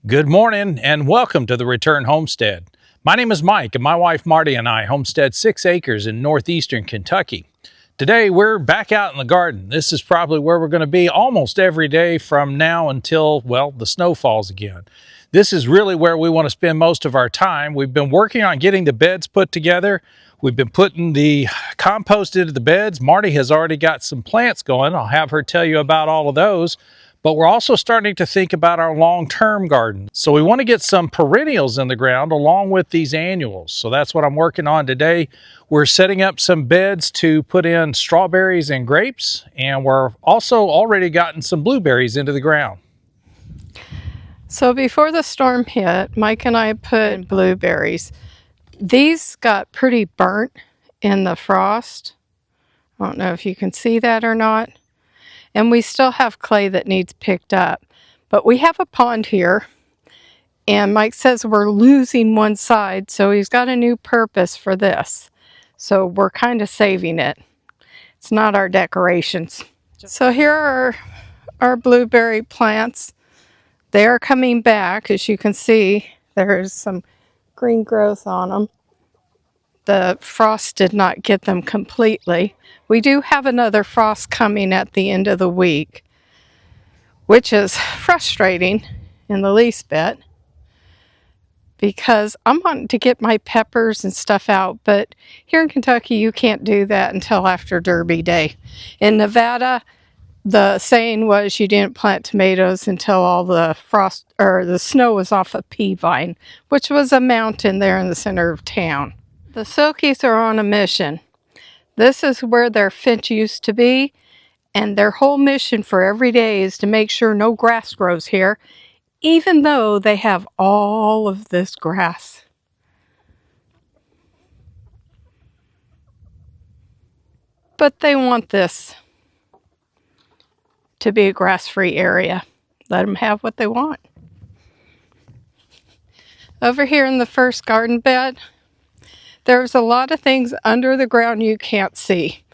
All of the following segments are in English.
Good morning and welcome to the Return Homestead. My name is Mike and my wife Marty and I homestead 6 acres in northeastern Kentucky. Today we're back out in the garden. This is probably where we're going to be almost every day from now until, well, the snow falls again. This is really where we want to spend most of our time. We've been working on getting the beds put together. We've been putting the compost into the beds. Marty has already got some plants going. I'll have her tell you about all of those. But we're also starting to think about our long-term garden. So we want to get some perennials in the ground along with these annuals. So that's what I'm working on today. We're setting up some beds to put in strawberries and grapes, and we're also already gotten some blueberries into the ground. So before the storm hit, Mike and I put in blueberries. These got pretty burnt in the frost. I don't know if you can see that or not. And we still have clay that needs picked up. But we have a pond here, and Mike says we're losing one side, so he's got a new purpose for this. So we're kind of saving it. It's not our decorations. So here are our blueberry plants. They're coming back. As you can see, there's some green growth on them. The frost did not get them completely. We do have another frost coming at the end of the week, which is frustrating in the least bit because I'm wanting to get my peppers and stuff out, but here in Kentucky you can't do that until after Derby Day. In Nevada, the saying was you didn't plant tomatoes until all the frost or the snow was off a pea vine, which was a mountain there in the center of town. The Silkies are on a mission. This is where their finch used to be, and their whole mission for every day is to make sure no grass grows here, even though they have all of this grass. But they want this to be a grass-free area. Let them have what they want. Over here in the first garden bed, there's a lot of things under the ground you can't see.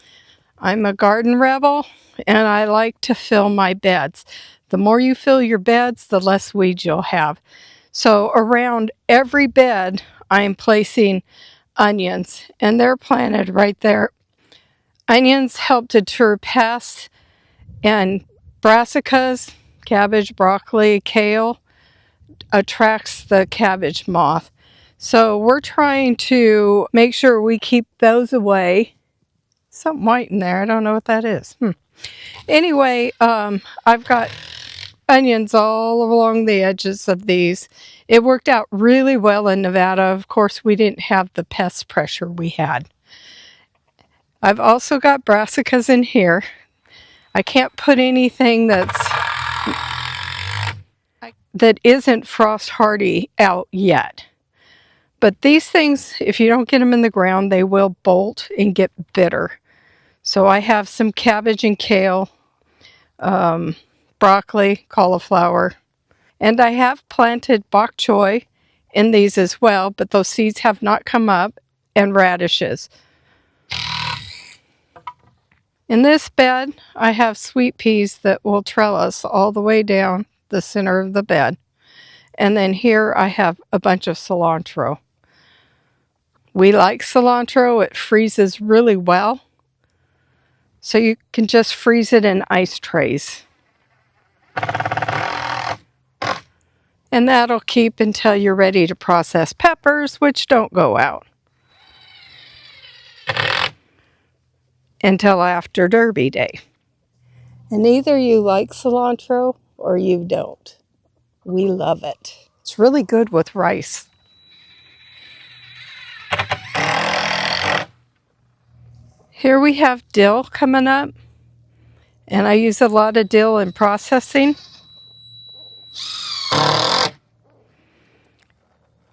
I'm a garden rebel, and I like to fill my beds. The more you fill your beds, the less weeds you'll have. So around every bed, I'm placing onions, and they're planted right there. Onions help deter pests, and brassicas, cabbage, broccoli, kale, attracts the cabbage moth. So we're trying to make sure we keep those away. Something white in there. I don't know what that is. Anyway, I've got onions all along the edges of these. It worked out really well in Nevada. Of course, we didn't have the pest pressure we had. I've also got brassicas in here. I can't put anything that isn't frost hardy out yet. But these things, if you don't get them in the ground, they will bolt and get bitter. So I have some cabbage and kale, broccoli, cauliflower, and I have planted bok choy in these as well, but those seeds have not come up, and radishes. In this bed, I have sweet peas that will trellis all the way down the center of the bed. And then here I have a bunch of cilantro. We like cilantro. It freezes really well. So you can just freeze it in ice trays. And that'll keep until you're ready to process peppers, which don't go out until after Derby Day. And either you like cilantro or you don't. We love it. It's really good with rice. Here we have dill coming up, and I use a lot of dill in processing.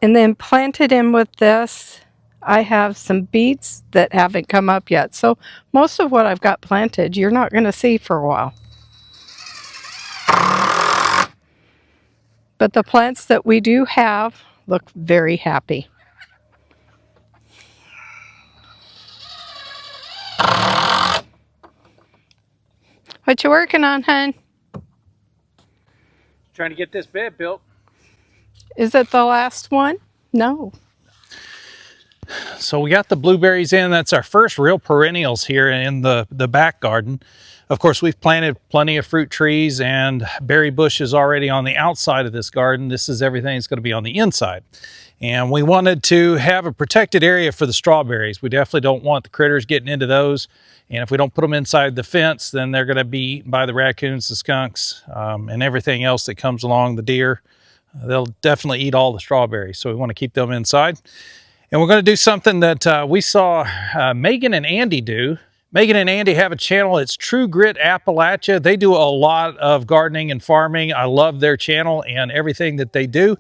And then planted in with this, I have some beets that haven't come up yet. So most of what I've got planted, you're not going to see for a while. But the plants that we do have look very happy. What you working on, hun? Trying to get this bed built. Is it the last one? No. So we got the blueberries in. That's our first real perennials here in the back garden. Of course, we've planted plenty of fruit trees and berry bushes already on the outside of this garden. This is everything that's going to be on the inside. And we wanted to have a protected area for the strawberries. We definitely don't want the critters getting into those. And if we don't put them inside the fence, then they're going to be eaten by the raccoons, the skunks, and everything else that comes along, the deer. They'll definitely eat all the strawberries. So we want to keep them inside. And we're going to do something that we saw Megan and Andy do. Megan and Andy have a channel. It's True Grit Appalachia. They do a lot of gardening and farming. I love their channel and everything that they do.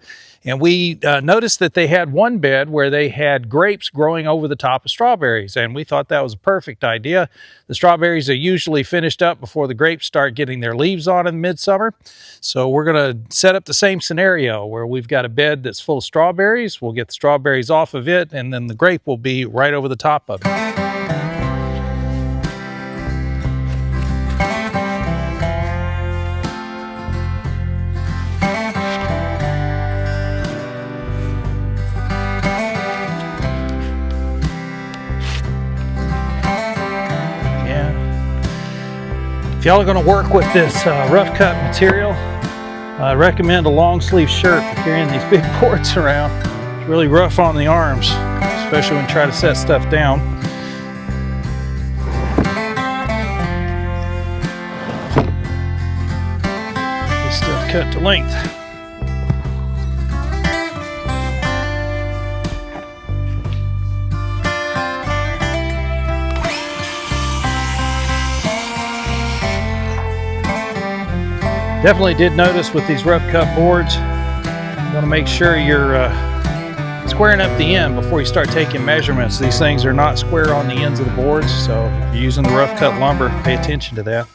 And we noticed that they had one bed where they had grapes growing over the top of strawberries. And we thought that was a perfect idea. The strawberries are usually finished up before the grapes start getting their leaves on in midsummer. So we're going to set up the same scenario where we've got a bed that's full of strawberries. We'll get the strawberries off of it, and then the grape will be right over the top of it. If y'all are going to work with this rough cut material, I recommend a long sleeve shirt for carrying these big boards around. It's really rough on the arms, especially when you try to set stuff down. This stuff cut to length. Definitely did notice with these rough cut boards, you want to make sure you're squaring up the end before you start taking measurements. These things are not square on the ends of the boards, so if you're using the rough cut lumber, pay attention to that.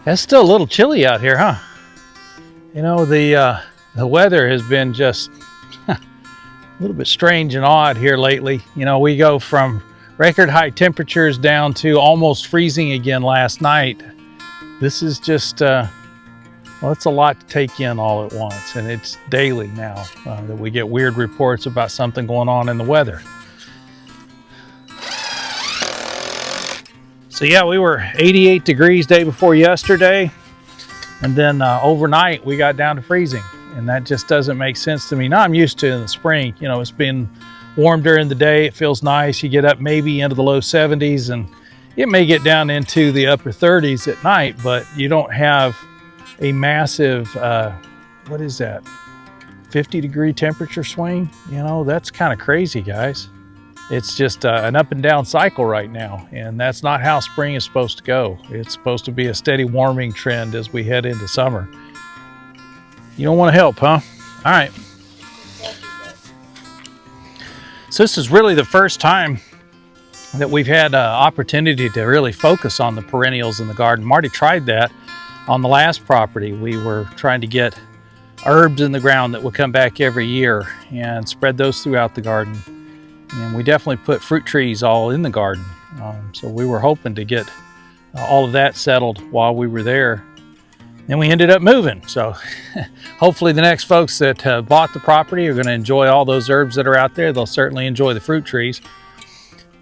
It's still a little chilly out here, huh? You know, the weather has been just a little bit strange and odd here lately. You know, we go from record high temperatures down to almost freezing again last night. This is just, well, it's a lot to take in all at once, and it's daily now that we get weird reports about something going on in the weather. So yeah, we were 88 degrees day before yesterday, and then overnight we got down to freezing, and that just doesn't make sense to me. Now I'm used to in the spring, you know, it's been warm during the day, it feels nice, you get up maybe into the low 70s, and it may get down into the upper 30s at night, but you don't have a massive, what is that, 50-degree temperature swing? You know, that's kind of crazy, guys. It's just an up and down cycle right now, and that's not how spring is supposed to go. It's supposed to be a steady warming trend as we head into summer. You don't want to help, huh? All right. So this is really the first time that we've had an opportunity to really focus on the perennials in the garden. Marty tried that on the last property. We were trying to get herbs in the ground that would come back every year and spread those throughout the garden. And we definitely put fruit trees all in the garden. So we were hoping to get all of that settled while we were there. And we ended up moving. So hopefully the next folks that bought the property are going to enjoy all those herbs that are out there. They'll certainly enjoy the fruit trees.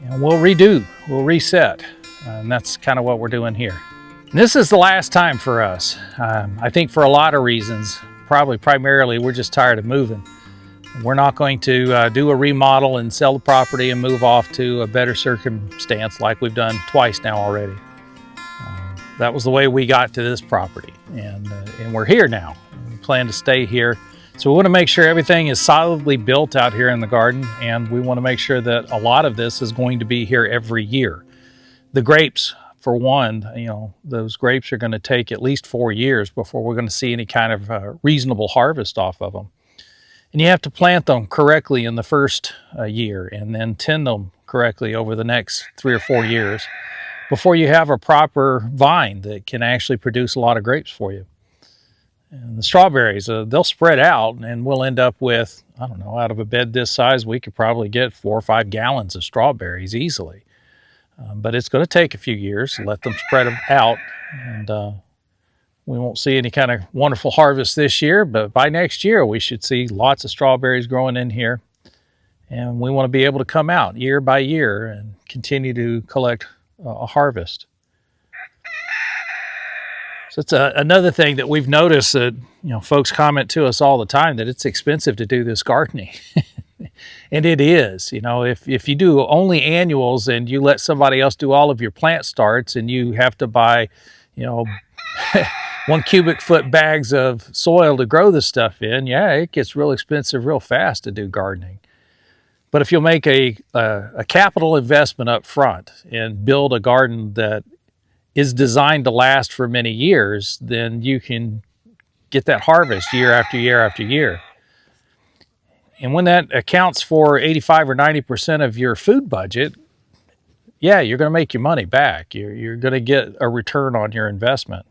And we'll reset. And that's kind of what we're doing here. And this is the last time for us. I think for a lot of reasons, probably primarily we're just tired of moving. We're not going to do a remodel and sell the property and move off to a better circumstance like we've done twice now already. That was the way we got to this property, and we're here now. We plan to stay here. So we want to make sure everything is solidly built out here in the garden, and we want to make sure that a lot of this is going to be here every year. The grapes, for one, you know, those grapes are going to take at least 4 years before we're going to see any kind of reasonable harvest off of them. And you have to plant them correctly in the first year and then tend them correctly over the next 3 or 4 years before you have a proper vine that can actually produce a lot of grapes for you. And the strawberries, they'll spread out, and we'll end up with, I don't know, out of a bed this size, we could probably get 4 or 5 gallons of strawberries easily. But it's going to take a few years to let them spread them out, and we won't see any kind of wonderful harvest this year, but by next year we should see lots of strawberries growing in here. And we want to be able to come out year by year and continue to collect a harvest. So it's another thing that we've noticed that, you know, folks comment to us all the time that it's expensive to do this gardening. And it is. You know, if you do only annuals and you let somebody else do all of your plant starts and you have to buy, you know, 1 cubic foot bags of soil to grow this stuff in, yeah, it gets real expensive real fast to do gardening. But if you'll make a capital investment up front and build a garden that is designed to last for many years, then you can get that harvest year after year after year. And when that accounts for 85 or 90% of your food budget, yeah, you're going to make your money back. You're going to get a return on your investment.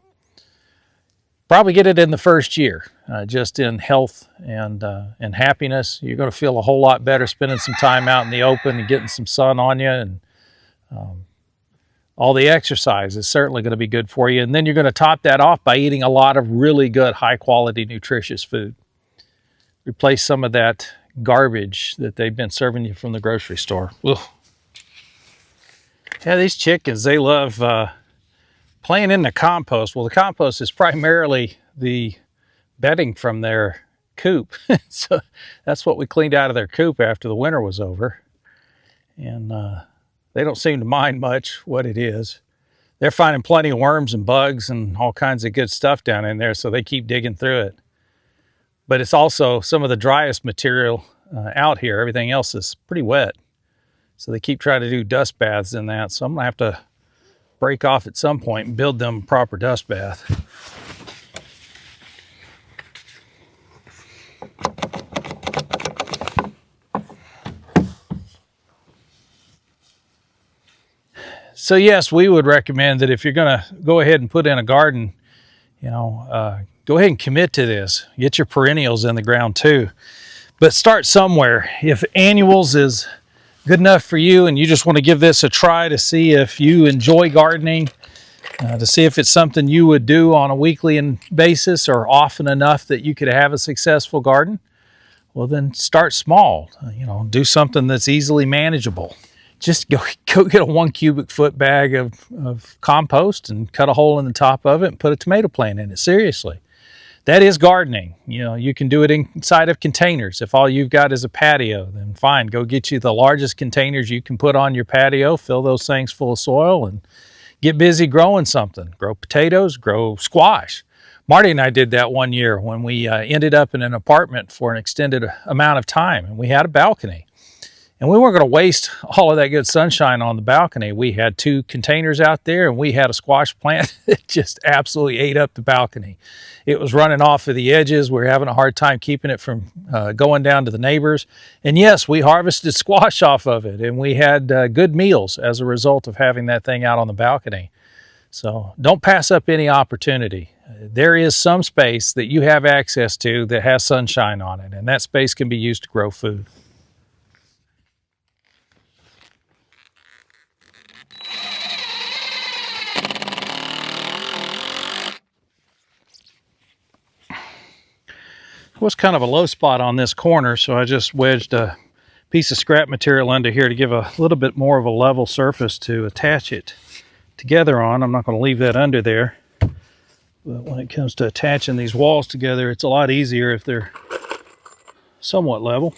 Probably get it in the first year, just in health and happiness. You're going to feel a whole lot better spending some time out in the open and getting some sun on you, and all the exercise is certainly going to be good for you. And then you're going to top that off by eating a lot of really good, high-quality, nutritious food. Replace some of that garbage that they've been serving you from the grocery store. Ugh. Yeah, these chickens, they love playing in the compost. Well, the compost is primarily the bedding from their coop. So that's what we cleaned out of their coop after the winter was over. And they don't seem to mind much what it is. They're finding plenty of worms and bugs and all kinds of good stuff down in there, so they keep digging through it. But it's also some of the driest material out here. Everything else is pretty wet. So they keep trying to do dust baths in that. So I'm going to have to break off at some point and build them a proper dust bath. So yes, we would recommend that if you're going to go ahead and put in a garden, go ahead and commit to this. Get your perennials in the ground too. But start somewhere. If annuals is good enough for you and you just want to give this a try to see if you enjoy gardening, to see if it's something you would do on a weekly basis or often enough that you could have a successful garden, well then start small. Do something that's easily manageable. Just go get a 1 cubic foot bag of compost and cut a hole in the top of it and put a tomato plant in it. Seriously. That is gardening. You can do it inside of containers. If all you've got is a patio, then fine, go get you the largest containers you can put on your patio, fill those things full of soil, and get busy growing something. Grow potatoes, grow squash. Marty and I did that one year when we ended up in an apartment for an extended amount of time, and we had a balcony. And we weren't going to waste all of that good sunshine on the balcony. We had 2 containers out there, and we had a squash plant that just absolutely ate up the balcony. It was running off of the edges. We were having a hard time keeping it from going down to the neighbors. And yes, we harvested squash off of it, and we had good meals as a result of having that thing out on the balcony. So don't pass up any opportunity. There is some space that you have access to that has sunshine on it, and that space can be used to grow food. Was kind of a low spot on this corner, so I just wedged a piece of scrap material under here to give a little bit more of a level surface to attach it together on. I'm not going to leave that under there, but when it comes to attaching these walls together, it's a lot easier if they're somewhat level.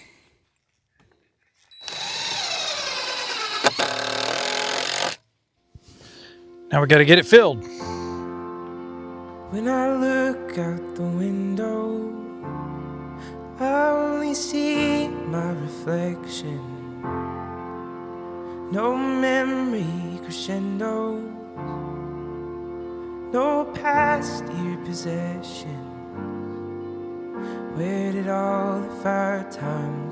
Now we got to get it filled. When I look out the window, I only see my reflection. No memory crescendo, no past year possession. Where did all of our time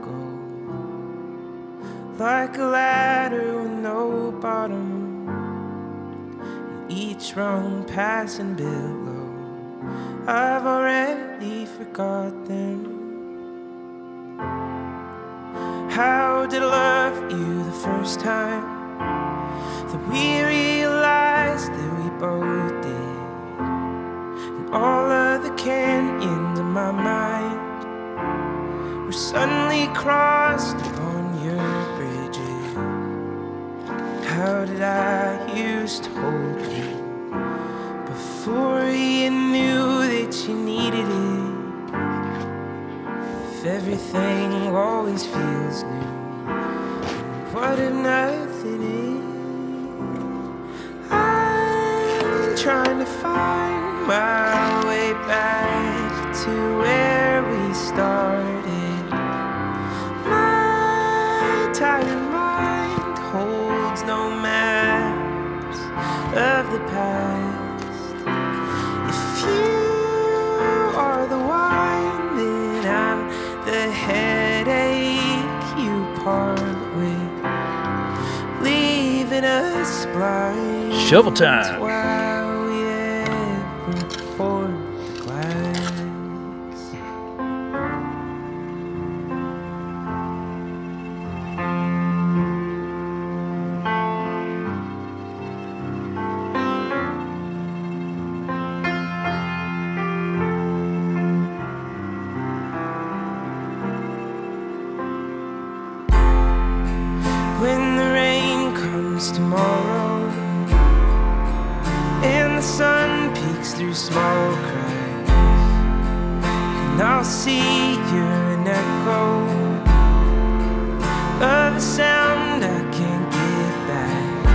go? Like a ladder with no bottom, and each rung passing below. I've already forgot them. How did I love you the first time that we realized that we both did? And all of the canyons in my mind were suddenly crossed upon your bridges. How did I used to hold you before you knew that you needed it? If everything always feels new, what if nothing is? I'm trying to find my way back to where we started. My tired mind holds no maps of the past. If you are the wine, then I'm the headache you part with, leaving us blind. Shovel time. While we ever pour the glass. When the rain comes tomorrow and the sun peeks through small cracks, and I'll see you're an echo of a sound I can't get back.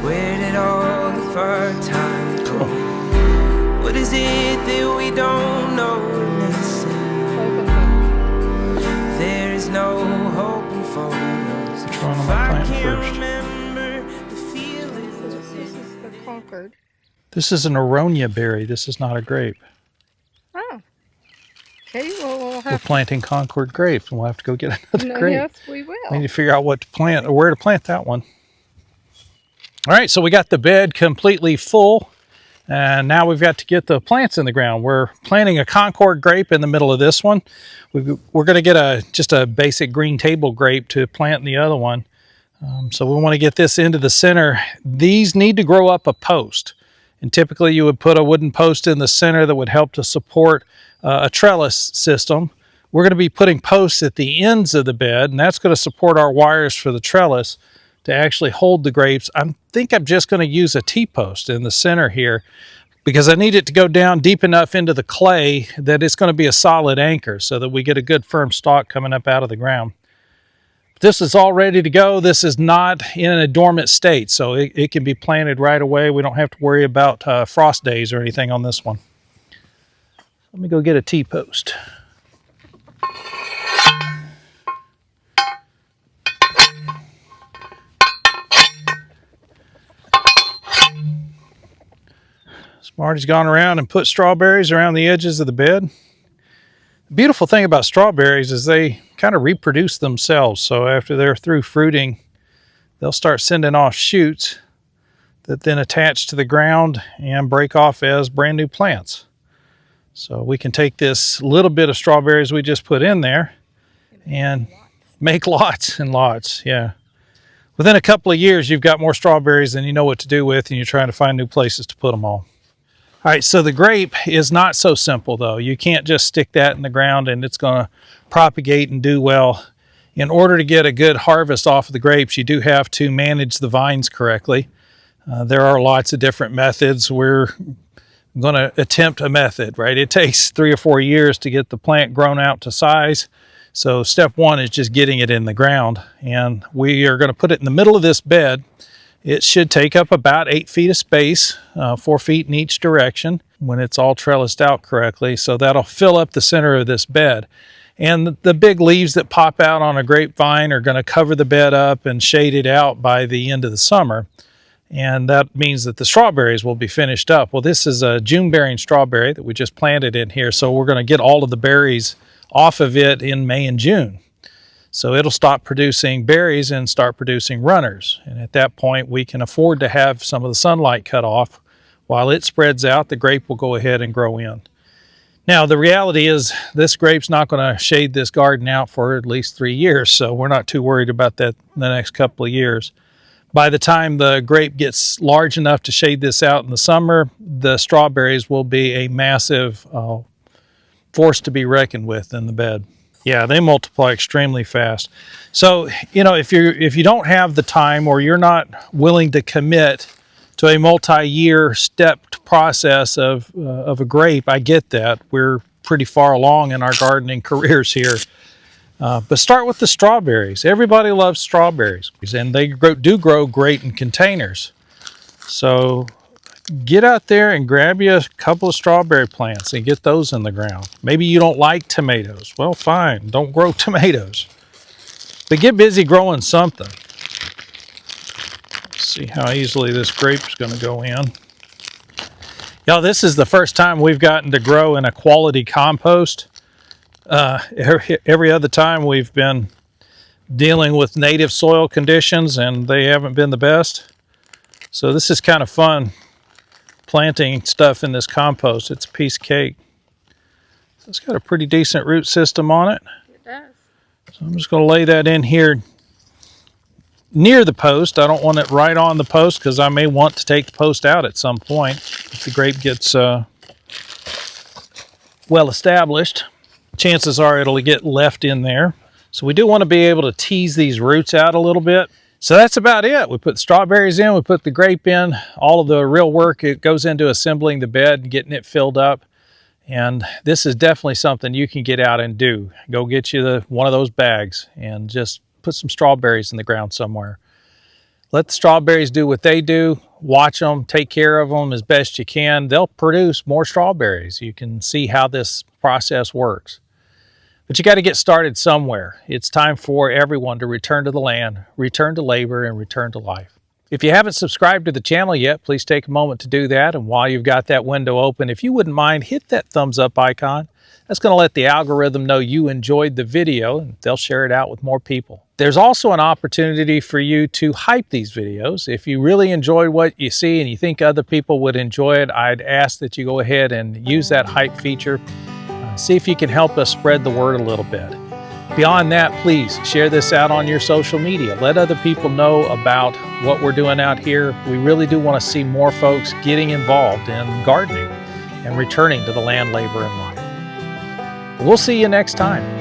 Where did all of our time go? What is it that we don't know we're missing? There is no hope in photos. Which one am I planting first? This is the Concord. This is an Aronia berry. This is not a grape. Oh. Okay, well, we'll We're have planting Concord grapes, and we'll have to go get another grape. Yes, we will. We need to figure out what to plant or where to plant that one. All right, so we got the bed completely full. And now we've got to get the plants in the ground. We're planting a Concord grape in the middle of this one. We're going to get just a basic green table grape to plant in the other one. So we want to get this into the center. These need to grow up a post. And typically you would put a wooden post in the center that would help to support a trellis system. We're going to be putting posts at the ends of the bed, and that's going to support our wires for the trellis to actually hold the grapes. I think I'm just going to use a T-post in the center here because I need it to go down deep enough into the clay that it's going to be a solid anchor so that we get a good firm stalk coming up out of the ground. This is all ready to go. This is not in a dormant state, so it can be planted right away. We don't have to worry about frost days or anything on this one. Let me go get a T-post. Marty's gone around and put strawberries around the edges of the bed. The beautiful thing about strawberries is they kind of reproduce themselves. So after they're through fruiting, they'll start sending off shoots that then attach to the ground and break off as brand new plants. So we can take this little bit of strawberries we just put in there and make lots and lots. Yeah. Within a couple of years, you've got more strawberries than you know what to do with, and you're trying to find new places to put them all. All right, so the grape is not so simple, though. You can't just stick that in the ground and it's going to propagate and do well. In order to get a good harvest off of the grapes, you do have to manage the vines correctly. There are lots of different methods. We're going to attempt a method, right? It takes 3 or 4 years to get the plant grown out to size. So step one is just getting it in the ground. And we are going to put it in the middle of this bed. It should take up about 8 feet of space, 4 feet in each direction when it's all trellised out correctly. So that'll fill up the center of this bed. And the big leaves that pop out on a grapevine are going to cover the bed up and shade it out by the end of the summer. And that means that the strawberries will be finished up. Well, this is a June-bearing strawberry that we just planted in here. So we're going to get all of the berries off of it in May and June. So it'll stop producing berries and start producing runners. And at that point, we can afford to have some of the sunlight cut off. While it spreads out, the grape will go ahead and grow in. Now, the reality is this grape's not going to shade this garden out for at least 3 years. So we're not too worried about that in the next couple of years. By the time the grape gets large enough to shade this out in the summer, the strawberries will be a massive force to be reckoned with in the bed. Yeah, they multiply extremely fast. So, you know, if you don't have the time or you're not willing to commit to a multi-year stepped process of a grape, I get that. We're pretty far along in our gardening careers here. But start with the strawberries. Everybody loves strawberries, and they do grow great in containers. So get out there and grab you a couple of strawberry plants and get those in the ground. Maybe you don't like tomatoes. Well, fine, don't grow tomatoes. But get busy growing something. Let's see how easily this grape is going to go in. Y'all, this is the first time we've gotten to grow in a quality compost. Every other time we've been dealing with native soil conditions and they haven't been the best. So this is kind of fun. Planting stuff in this compost. It's a piece of cake. So it's got a pretty decent root system on it. It does. So I'm just going to lay that in here near the post. I don't want it right on the post because I may want to take the post out at some point if the grape gets well established. Chances are it'll get left in there. So we do want to be able to tease these roots out a little bit. So that's about it. We put the strawberries in, we put the grape in. All of the real work, it goes into assembling the bed and getting it filled up. And this is definitely something you can get out and do. Go get you one of those bags and just put some strawberries in the ground somewhere. Let the strawberries do what they do. Watch them, take care of them as best you can. They'll produce more strawberries. You can see how this process works. But you got to get started somewhere. It's time for everyone to return to the land, return to labor, and return to life. If you haven't subscribed to the channel yet, please take a moment to do that. And while you've got that window open, if you wouldn't mind, hit that thumbs up icon. That's going to let the algorithm know you enjoyed the video, and they'll share it out with more people. There's also an opportunity for you to hype these videos. If you really enjoy what you see and you think other people would enjoy it, I'd ask that you go ahead and use that hype feature. See if you can help us spread the word a little bit. Beyond that, please share this out on your social media. Let other people know about what we're doing out here. We really do want to see more folks getting involved in gardening and returning to the land, labor, and life. We'll see you next time.